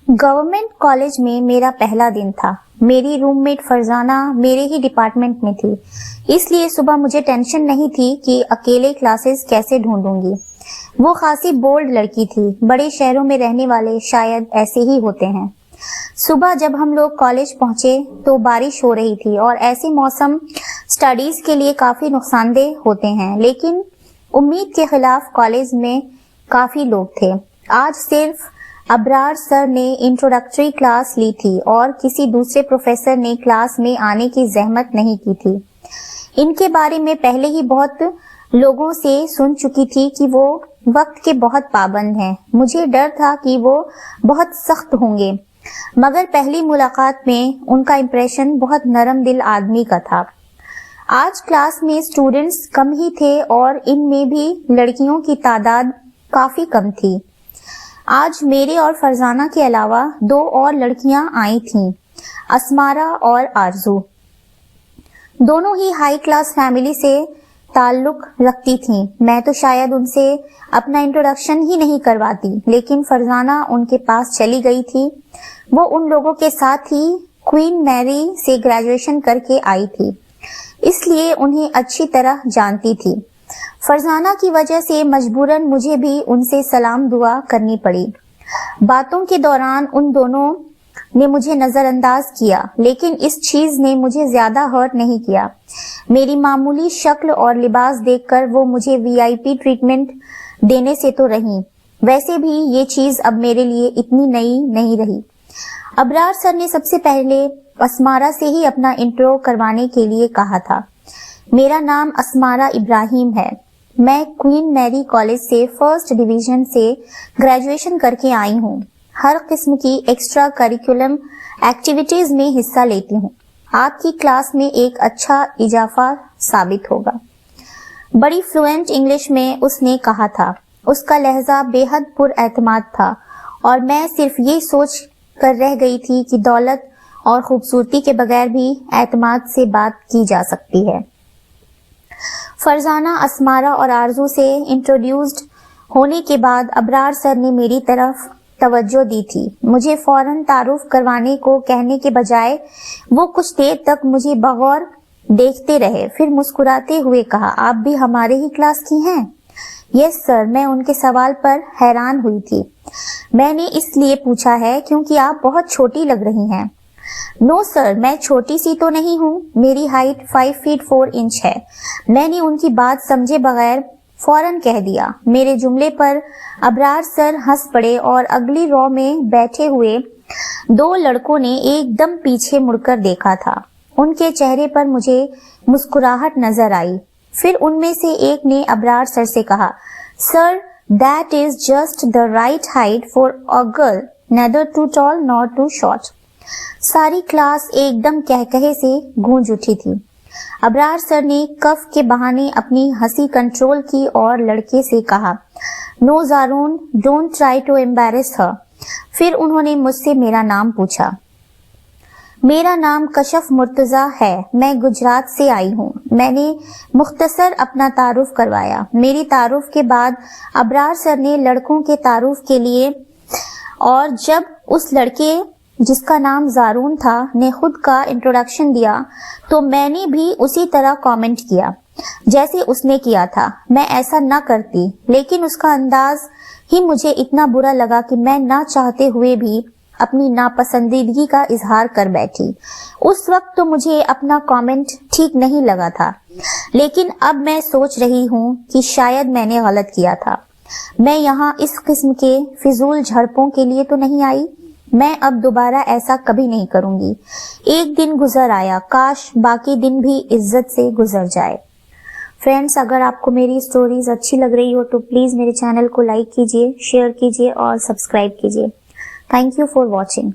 Government college में मेरा पहला दिन था। मेरी रूममेट फरजाना मेरे ही डिपार्टमेंट में थी, इसलिए सुबह मुझे टेंशन नहीं थी कि अकेले क्लासेस कैसे ढूंढूंगी। वो खासी बोल्ड लड़की थी। बड़े शहरों में रहने वाले शायद ऐसे ही होते हैं। सुबह जब हम लोग कॉलेज पहुंचे तो बारिश हो रही थी और ऐसे मौसम स्टडीज के लिए काफी नुकसानदेह होते हैं, लेकिन उम्मीद के खिलाफ कॉलेज में काफी लोग थे। आज सिर्फ अबरार सर ने इंट्रोडक्टरी क्लास ली थी और किसी दूसरे प्रोफेसर ने क्लास में आने की जहमत नहीं की थी। इनके बारे में पहले ही बहुत लोगों से सुन चुकी थी कि वो वक्त के बहुत पाबंद हैं। मुझे डर था कि वो बहुत सख्त होंगे, मगर पहली मुलाकात में उनका इंप्रेशन बहुत नरम दिल आदमी का था। आज क्लास में स्टूडेंट्स कम ही थे और इनमें भी लड़कियों की तादाद काफी कम थी। आज मेरे और फरजाना के अलावा 2 और लड़कियां आई थीं, असमारा और आरजू। दोनों ही हाई क्लास फैमिली से ताल्लुक रखती थीं। मैं तो शायद उनसे अपना इंट्रोडक्शन ही नहीं करवाती, लेकिन फरजाना उनके पास चली गई थी। वो उन लोगों के साथ ही क्वीन मैरी से ग्रेजुएशन करके आई थी, इसलिए उन्हें अच्छी तरह जानती थी। फरजाना की वजह से मजबूरन मुझे भी उनसे सलाम दुआ करनी पड़ी। बातों के दौरान उन दोनों ने मुझे नजरअंदाज किया, लेकिन इस चीज ने मुझे ज्यादा हर्ट नहीं किया। मेरी मामूली शक्ल और लिबास देखकर वो मुझे वीआईपी ट्रीटमेंट देने से तो रही, वैसे भी ये चीज अब मेरे लिए इतनी नई नहीं रही। अबरार सर ने सबसे पहले असमारा से ही अपना इंट्रो करवाने के लिए कहा था। मेरा नाम असमारा इब्राहिम है। मैं क्वीन मैरी कॉलेज से फर्स्ट डिवीजन से ग्रेजुएशन करके आई हूँ। हर किस्म की एक्स्ट्रा करिकुलम एक्टिविटीज में हिस्सा लेती हूँ। आपकी क्लास में एक अच्छा इजाफा साबित होगा। बड़ी फ्लुएंट इंग्लिश में उसने कहा था। उसका लहजा बेहद पुरएतमाद था और मैं सिर्फ ये सोच कर रह गई थी कि दौलत और खूबसूरती के बगैर भी एतमाद से बात की जा सकती है। फरजाना, असमारा और आरजू से इंट्रोड्यूस्ड होने के बाद अबरार सर ने मेरी तरफ तवज्जो दी थी। मुझे फौरन तारुफ करवाने को कहने के बजाय वो कुछ देर तक मुझे बगौर देखते रहे, फिर मुस्कुराते हुए कहा, आप भी हमारे ही क्लास की हैं? Yes sir. मैं उनके सवाल पर हैरान हुई थी। मैंने इसलिए पूछा है क्योंकि आप बहुत छोटी लग रही हैं। नो सर, मैं छोटी सी तो नहीं हूँ। मेरी हाइट 5 फीट 4 इंच है। मैंने उनकी बात समझे बगैर फौरन कह दिया। मेरे जुमले पर अबरार सर हंस पड़े और अगली रो में बैठे हुए 2 लड़कों ने एकदम पीछे मुड़कर देखा था। उनके चेहरे पर मुझे मुस्कुराहट नजर आई। फिर उनमें से एक ने अबरार सर से कहा, sir, that is just the right height for a girl, neither too tall nor too short. सारी क्लास एकदम कहकहे से गूंज उठी थी। अबरार सर ने कफ के बहाने अपनी हंसी कंट्रोल की और लड़के से कहा, no Zaroon, don't try to embarrass her. फिर उन्होंने मुझसे मेरा नाम पूछा। मेरा नाम कशफ मुर्तजा है। मैं गुजरात से आई हूँ। मैंने मुख्तसर अपना तारुफ करवाया। मेरी तारुफ के बाद अबरार सर ने लड़कों के तारुफ के लिए, और जब उस लड़के जिसका नाम ज़ारून था ने खुद का इंट्रोडक्शन दिया तो मैंने भी उसी तरह कमेंट किया जैसे उसने किया था। मैं ऐसा न करती, लेकिन उसका अंदाज ही मुझे इतना बुरा लगा कि मैं ना चाहते हुए भी अपनी नापसंदीदगी का इजहार कर बैठी। उस वक्त तो मुझे अपना कमेंट ठीक नहीं लगा था, लेकिन अब मैं सोच रही हूँ कि शायद मैंने गलत किया था। मैं यहाँ इस किस्म के फिजूल झड़पों के लिए तो नहीं आई। मैं अब दोबारा ऐसा कभी नहीं करूंगी। एक दिन गुजर आया, काश बाकी दिन भी इज्जत से गुजर जाए। फ्रेंड्स, अगर आपको मेरी स्टोरीज अच्छी लग रही हो तो प्लीज मेरे चैनल को लाइक कीजिए, शेयर कीजिए और सब्सक्राइब कीजिए। Thank you for watching.